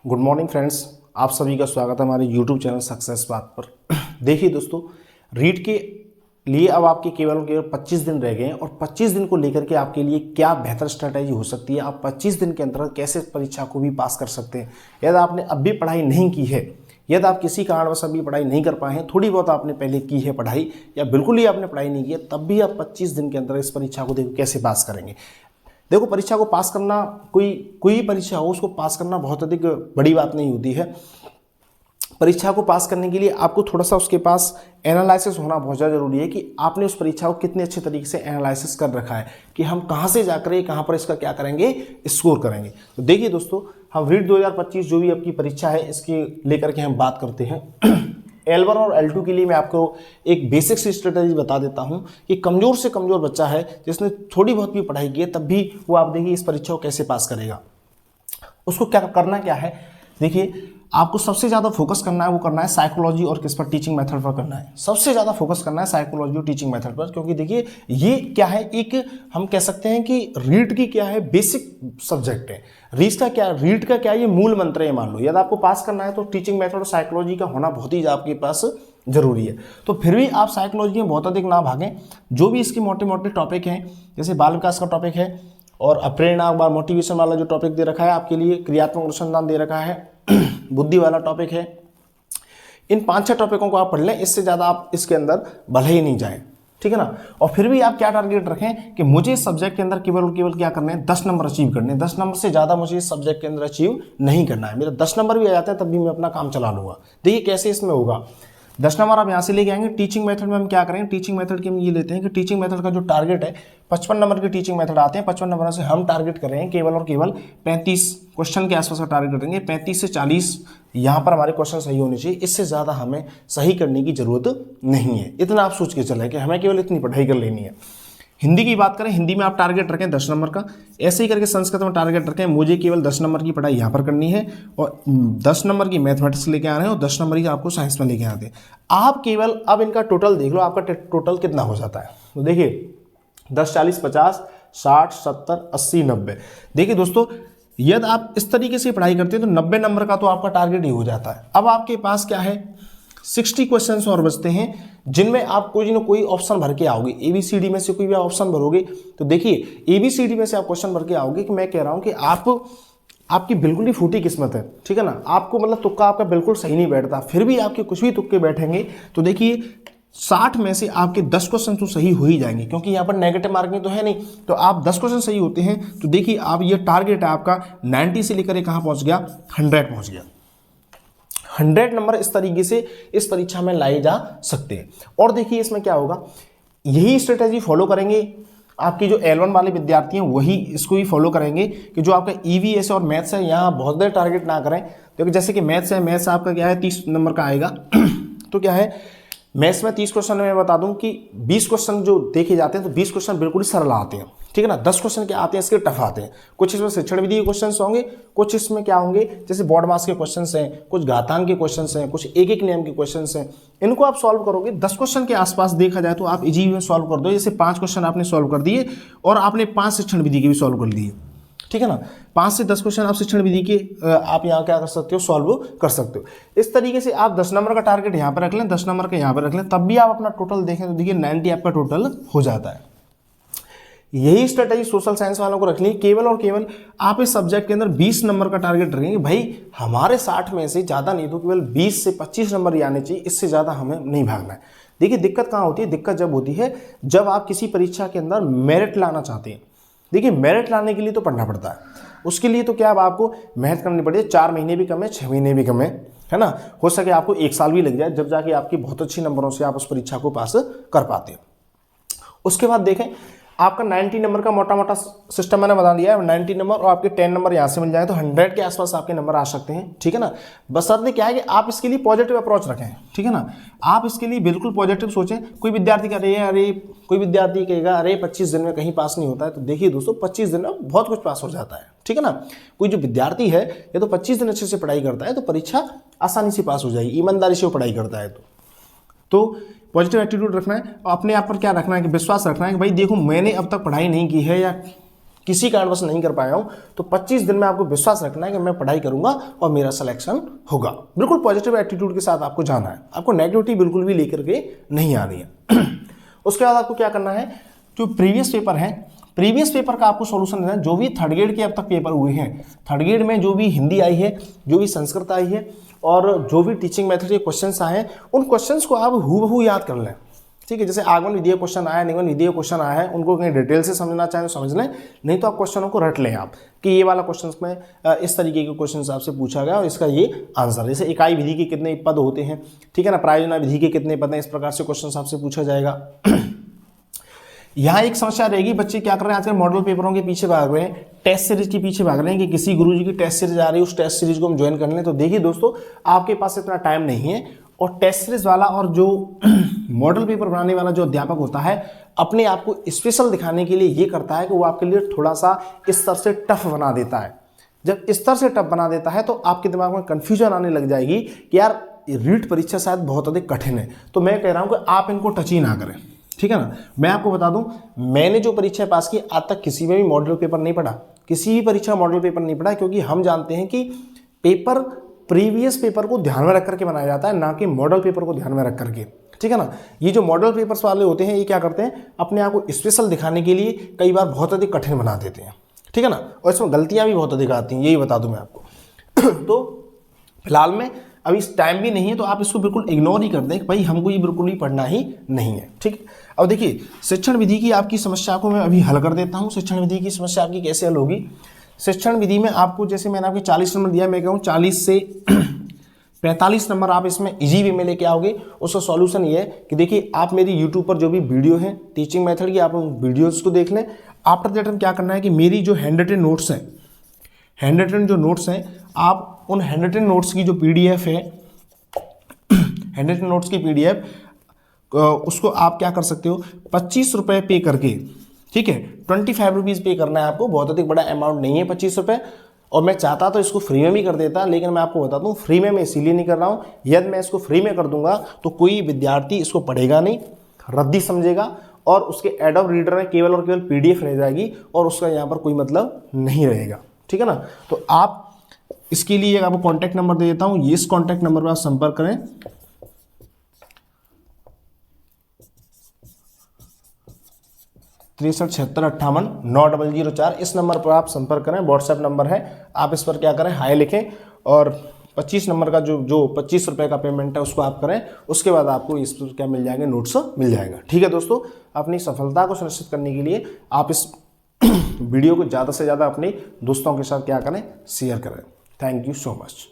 Good morning friends, आप सभी का स्वागत है हमारे यूट्यूब चैनल सक्सेस बात पर। देखिए दोस्तों, रीट के लिए अब आपके केवल 25 दिन रह गए हैं और 25 दिन को लेकर के आपके लिए क्या बेहतर स्ट्रैटेजी हो सकती है। आप 25 दिन के अंदर कैसे परीक्षा को भी पास कर सकते हैं। यदि आपने अब भी पढ़ाई नहीं की है, यदि आप किसी कारणवश अभी पढ़ाई नहीं कर पाए हैं, थोड़ी बहुत आपने पहले की है पढ़ाई या बिल्कुल ही आपने पढ़ाई नहीं की है, तब भी आप 25 दिन के अंदर इस परीक्षा को देखो कैसे पास करेंगे। देखो, परीक्षा को पास करना, कोई परीक्षा हो उसको पास करना बहुत अधिक बड़ी बात नहीं होती है। परीक्षा को पास करने के लिए आपको थोड़ा सा उसके पास एनालिसिस होना बहुत ज़्यादा जरूरी है कि आपने उस परीक्षा को कितने अच्छे तरीके से एनालिसिस कर रखा है कि हम कहाँ से जाकर कहाँ पर इसका क्या करेंगे, स्कोर करेंगे। तो देखिए दोस्तों, हम रीट 2025 जो भी आपकी परीक्षा है इसके लेकर के हम बात करते हैं। L1 और L2 के लिए मैं आपको एक बेसिक सी स्ट्रेटजी बता देता हूं कि कमज़ोर से कमज़ोर बच्चा है जिसने थोड़ी बहुत भी पढ़ाई की है, तब भी वो आप देखिए इस परीक्षा को कैसे पास करेगा। उसको क्या करना क्या है, देखिए आपको सबसे ज़्यादा फोकस करना है, वो करना है साइकोलॉजी और किस पर, टीचिंग मेथड पर करना है। सबसे ज़्यादा फोकस करना है साइकोलॉजी और टीचिंग मेथड पर, क्योंकि देखिए ये क्या है, एक हम कह सकते हैं कि रीट की क्या है, बेसिक सब्जेक्ट है। रीट का क्या है, ये मूल मंत्र है। मान लो यदि आपको पास करना है तो टीचिंग मेथड और साइकोलॉजी का होना बहुत ही आपके पास जरूरी है। तो फिर भी आप साइकोलॉजी में बहुत अधिक ना भागें। जो भी इसके मोटे मोटे टॉपिक हैं, जैसे बाल विकास का टॉपिक है और प्रेरणा व मोटिवेशन वाला जो टॉपिक दे रखा है आपके लिए, क्रियात्मक अनुसंधान दे रखा है, बुद्धि वाला टॉपिक है, इन 5-6 टॉपिकों को आप पढ़ लें। इससे ज़्यादा आप इसके अंदर भले ही नहीं जाएं, ठीक है ना। और फिर भी आप क्या टारगेट रखें कि मुझे इस सब्जेक्ट के अंदर केवल और केवल क्या करने हैं, 10 नंबर अचीव करने हैं। 10 नंबर से ज़्यादा मुझे इस सब्जेक्ट के अंदर अचीव नहीं करना है। मेरा 10 नंबर भी आ जाता है तब भी मैं अपना काम चला लूँगा। देखिए कैसे इसमें होगा। 10 नंबर आप यहाँ से लेके आएंगे। टीचिंग मेथड में हम क्या करेंगे, टीचिंग मेथड के हम ये लेते हैं कि टीचिंग मेथड का जो टारगेट है 55 नंबर के टीचिंग मेथड आते हैं। 55 नंबर से हम टारगेट कर रहे हैं केवल और केवल 35 क्वेश्चन के आसपास का टारगेट करेंगे। 35 से 40 यहाँ पर हमारे क्वेश्चन सही होने चाहिए। इससे ज़्यादा हमें सही करने की जरूरत नहीं है। इतना आप सोच के चलें कि हमें केवल इतनी पढ़ाई कर लेनी है। हिंदी की बात करें, हिंदी में आप टारगेट रखें 10 नंबर का। ऐसे ही करके संस्कृत में टारगेट रखें, मुझे केवल 10 नंबर की पढ़ाई यहाँ पर करनी है और 10 नंबर की मैथमेटिक्स लेके आ रहे हैं और 10 नंबर की आपको साइंस में लेके आते हैं। आप केवल अब इनका टोटल देख लो, आपका टोटल कितना हो जाता है। तो देखिए 10, 40, 50, 60, 70, 80, 90। देखिए दोस्तों, यदि आप इस तरीके से पढ़ाई करते हैं तो 90 नंबर का तो आपका टारगेट ही हो जाता है। अब आपके पास क्या है, 60 क्वेश्चंस और बचते हैं जिनमें आप कोई ना कोई ऑप्शन भर के आओगे। ABCD में से कोई भी ऑप्शन भरोगे तो देखिए ABCD में से आप क्वेश्चन भर के आओगे कि मैं कह रहा हूं कि आपकी बिल्कुल ही फूटी किस्मत है, ठीक है ना। आपको मतलब तुक्का आपका बिल्कुल सही नहीं बैठता, फिर भी आपके कुछ भी तुक्के बैठेंगे तो देखिए 60 में से आपके 10 क्वेश्चन तो सही हो ही जाएंगे, क्योंकि यहाँ पर नेगेटिव मार्किंग तो है नहीं। तो आप 10 क्वेश्चन सही होते हैं तो देखिए आप, ये टारगेट है आपका 90 से लेकर कहाँ पहुँच गया, 100 पहुँच गया। 100 नंबर इस तरीके से इस परीक्षा में लाए जा सकते हैं। और देखिए इसमें क्या होगा, यही स्ट्रेटेजी फॉलो करेंगे आपकी जो L1 वाले विद्यार्थी हैं, वही इसको ही फॉलो करेंगे कि जो आपका EVS और मैथ्स है यहाँ बहुत देर टारगेट ना करें। क्योंकि जैसे कि मैथ्स है, मैथ्स आपका क्या है 30 नंबर का आएगा। तो क्या है, मैथ्स में 30 क्वेश्चन मैं बता दूं कि 20 क्वेश्चन जो देखे जाते हैं तो 20 क्वेश्चन बिल्कुल ही सरल आते हैं, ठीक है ना। 10 क्वेश्चन क्या आते हैं, इसके टफ आते हैं। कुछ इसमें शिक्षण विधि के क्वेश्चन होंगे, कुछ इसमें क्या होंगे, जैसे बोर्ड मास के क्वेश्चन हैं, कुछ घातांक के क्वेश्चन हैं, कुछ एक एक नियम के क्वेश्चन हैं। इनको आप सॉल्व करोगे 10 क्वेश्चन के आसपास देखा जाए तो आप इजी में सॉल्व कर दो। जैसे 5 क्वेश्चन आपने सॉल्व कर दिए और आपने 5 शिक्षण विधि के भी सॉल्व कर दिए, ठीक है ना। 5 से 10 क्वेश्चन आप शिक्षण विधि के आप यहाँ क्या कर सकते हो, सॉल्व कर सकते हो। इस तरीके से आप 10 नंबर का टारगेट यहाँ पर रख लें, 10 नंबर का यहाँ पर रख लें, तब भी आप अपना टोटल देखें तो देखिए 90 आपका टोटल हो जाता है। यही स्ट्रेटेजी सोशल साइंस वालों को रखनी, केवल और केवल आप इस सब्जेक्ट के अंदर 20 नंबर का टारगेट रखेंगे। भाई हमारे 60 में से ज़्यादा नहीं तो केवल 20 से 25 नंबर ही आने चाहिए, इससे ज़्यादा हमें नहीं भागना है। देखिए दिक्कत कहाँ होती है, दिक्कत जब होती है जब आप किसी परीक्षा के अंदर मेरिट लाना चाहते हैं। देखिए मेरिट लाने के लिए तो पढ़ना पड़ता है, उसके लिए तो क्या अब आपको मेहनत करनी पड़ती है। 4 महीने भी कम है, 6 महीने भी कम है ना। हो सके आपको 1 साल भी लग जाए, जब जाके आपके बहुत अच्छे नंबरों से आप उस परीक्षा को पास कर पाते हैं। उसके बाद देखें आपका 90 नंबर का मोटा मोटा सिस्टम मैंने बता दिया है। 90 नंबर और आपके 10 नंबर यहाँ से मिल जाए तो 100 के आसपास आपके नंबर आ सकते हैं, ठीक है ना। बशर्ते क्या है कि आप इसके लिए पॉजिटिव अप्रोच रखें, ठीक है ना। आप इसके लिए बिल्कुल पॉजिटिव सोचें। कोई विद्यार्थी कोई विद्यार्थी कहेगा अरे 25 दिन में कहीं पास नहीं होता है, तो देखिए दोस्तों 25 दिन में बहुत कुछ पास हो जाता है, ठीक है ना। कोई जो विद्यार्थी है या तो 25 दिन अच्छे से पढ़ाई करता है तो परीक्षा आसानी से पास हो जाएगी, ईमानदारी से वो पढ़ाई करता है तो पॉजिटिव एटीट्यूड रखना है। अपने आप पर क्या रखना है कि विश्वास रखना है कि भाई देखो मैंने अब तक पढ़ाई नहीं की है या किसी कारणवश नहीं कर पाया हूँ, तो 25 दिन में आपको विश्वास रखना है कि मैं पढ़ाई करूंगा और मेरा सिलेक्शन होगा। बिल्कुल पॉजिटिव एटीट्यूड के साथ आपको जाना है, आपको नेगेटिविटी बिल्कुल भी लेकर के नहीं आनी है। उसके बाद आपको क्या करना है, जो प्रीवियस पेपर है, प्रीवियस पेपर का आपको सॉल्यूशन देना है। जो भी थर्ड ग्रेड के अब तक पेपर हुए हैं, थर्ड ग्रेड में जो भी हिंदी आई है, जो भी संस्कृत आई है और जो भी टीचिंग मेथड के क्वेश्चंस आए हैं, उन क्वेश्चंस को आप हूबहू याद कर लें। ठीक है, जैसे आगमन विधि क्वेश्चन आया, निगमन विधि क्वेश्चन आया है, उनको कहीं डिटेल से समझना चाहें तो समझ लें, नहीं तो आप क्वेश्चनों को रट लें आप कि ये वाला क्वेश्चन में इस तरीके के क्वेश्चन आपसे पूछा गया और इसका ये आंसर। जैसे इकाई विधि के कितने पद होते हैं, ठीक है ना, प्रायोजना विधि के कितने पद हैं, इस प्रकार से क्वेश्चन आपसे पूछा जाएगा। यहाँ एक समस्या रहेगी, बच्चे क्या कर रहे हैं आजकल, मॉडल पेपरों के पीछे भाग रहे हैं, टेस्ट सीरीज के पीछे भाग रहे हैं कि किसी गुरुजी की टेस्ट सीरीज आ रही है, उस टेस्ट सीरीज को हम ज्वाइन कर लें। तो देखिए दोस्तों, आपके पास इतना टाइम नहीं है, और टेस्ट सीरीज वाला और जो मॉडल पेपर बनाने वाला जो अध्यापक होता है, अपने आप को स्पेशल दिखाने के लिए ये करता है कि वो आपके लिए थोड़ा सा इस तरह से टफ बना देता है। जब इस तरह से टफ बना देता है तो आपके दिमाग में कंफ्यूजन आने लग जाएगी कि यार रीट परीक्षा शायद बहुत अधिक कठिन है। तो मैं कह रहा हूँ कि आप इनको टच ही ना करें, ठीक है ना। मैं आपको बता दूं, मैंने जो परीक्षा पास की आज तक किसी में भी मॉडल पेपर नहीं पढ़ा, किसी भी परीक्षा मॉडल पेपर नहीं पढ़ा, क्योंकि हम जानते हैं कि पेपर प्रीवियस पेपर को ध्यान में रख करके बनाया जाता है, ना कि मॉडल पेपर को ध्यान में रख करके, ठीक है ना। ये जो मॉडल पेपर्स वाले होते हैं, ये क्या करते हैं, अपने आप को स्पेशल दिखाने के लिए कई बार बहुत अधिक कठिन बना देते हैं, ठीक है ना, और इसमें गलतियां भी बहुत अधिक आती हैं, यही बता दूं मैं आपको। तो फिलहाल में अभी इस टाइम भी नहीं है, तो आप इसको बिल्कुल इग्नोर ही कर दें कि भाई हमको ये बिल्कुल ही पढ़ना ही नहीं है, ठीक। अब देखिए, शिक्षण विधि की आपकी समस्या को मैं अभी हल कर देता हूँ। शिक्षण विधि की समस्या आपकी कैसे हल होगी। शिक्षण विधि में आपको, जैसे मैंने आपके 40 नंबर दिया, मैं कहूँ 40 से 45 नंबर आप इसमें इजी वे में लेके आओगे। उसका सॉल्यूशन ये है कि देखिए, आप मेरी यूट्यूब पर जो भी वीडियो है टीचिंग मेथड की, आप उन वीडियोज़ को देख लें। आफ्टर दैट क्या करना है कि मेरी जो हैंड रिटन नोट्स हैं, हैंड रिटन जो नोट्स हैं, आप उन हैंड रिटन नोट्स की जो PDF है, हैंड रिटन नोट्स की PDF, उसको आप क्या कर सकते हो, 25 रुपये पे करके, ठीक है, 25 रुपीज़ पे करना है आपको। बहुत अधिक बड़ा अमाउंट नहीं है 25 रुपये, और मैं चाहता तो इसको फ्री में भी कर देता, लेकिन मैं आपको बता दूं फ्री में मैं इसीलिए नहीं कर रहा हूँ। यदि मैं इसको फ्री में कर दूंगा तो कोई विद्यार्थी इसको पढ़ेगा नहीं, रद्दी समझेगा, और उसके एडोब रीडर में केवल और केवल PDF रह जाएगी, और उसका यहाँ पर कोई मतलब नहीं रहेगा, ठीक है ना। तो आप इसके लिए आपको कॉन्टैक्ट नंबर दे देता हूँ, इस कॉन्टैक्ट नंबर पर आप संपर्क करें। 6376589004, इस नंबर पर आप संपर्क करें, व्हाट्सएप नंबर है। आप इस पर क्या करें, हाय लिखें, और 25 नंबर का जो 25 रुपये का पेमेंट है उसको आप करें। उसके बाद आपको इस पर क्या मिल जाएंगे, नोट्स मिल जाएगा, ठीक है दोस्तों। अपनी सफलता को सुनिश्चित करने के लिए आप इस वीडियो को ज़्यादा से ज़्यादा अपने दोस्तों के साथ क्या करें, शेयर करें। Thank you so much.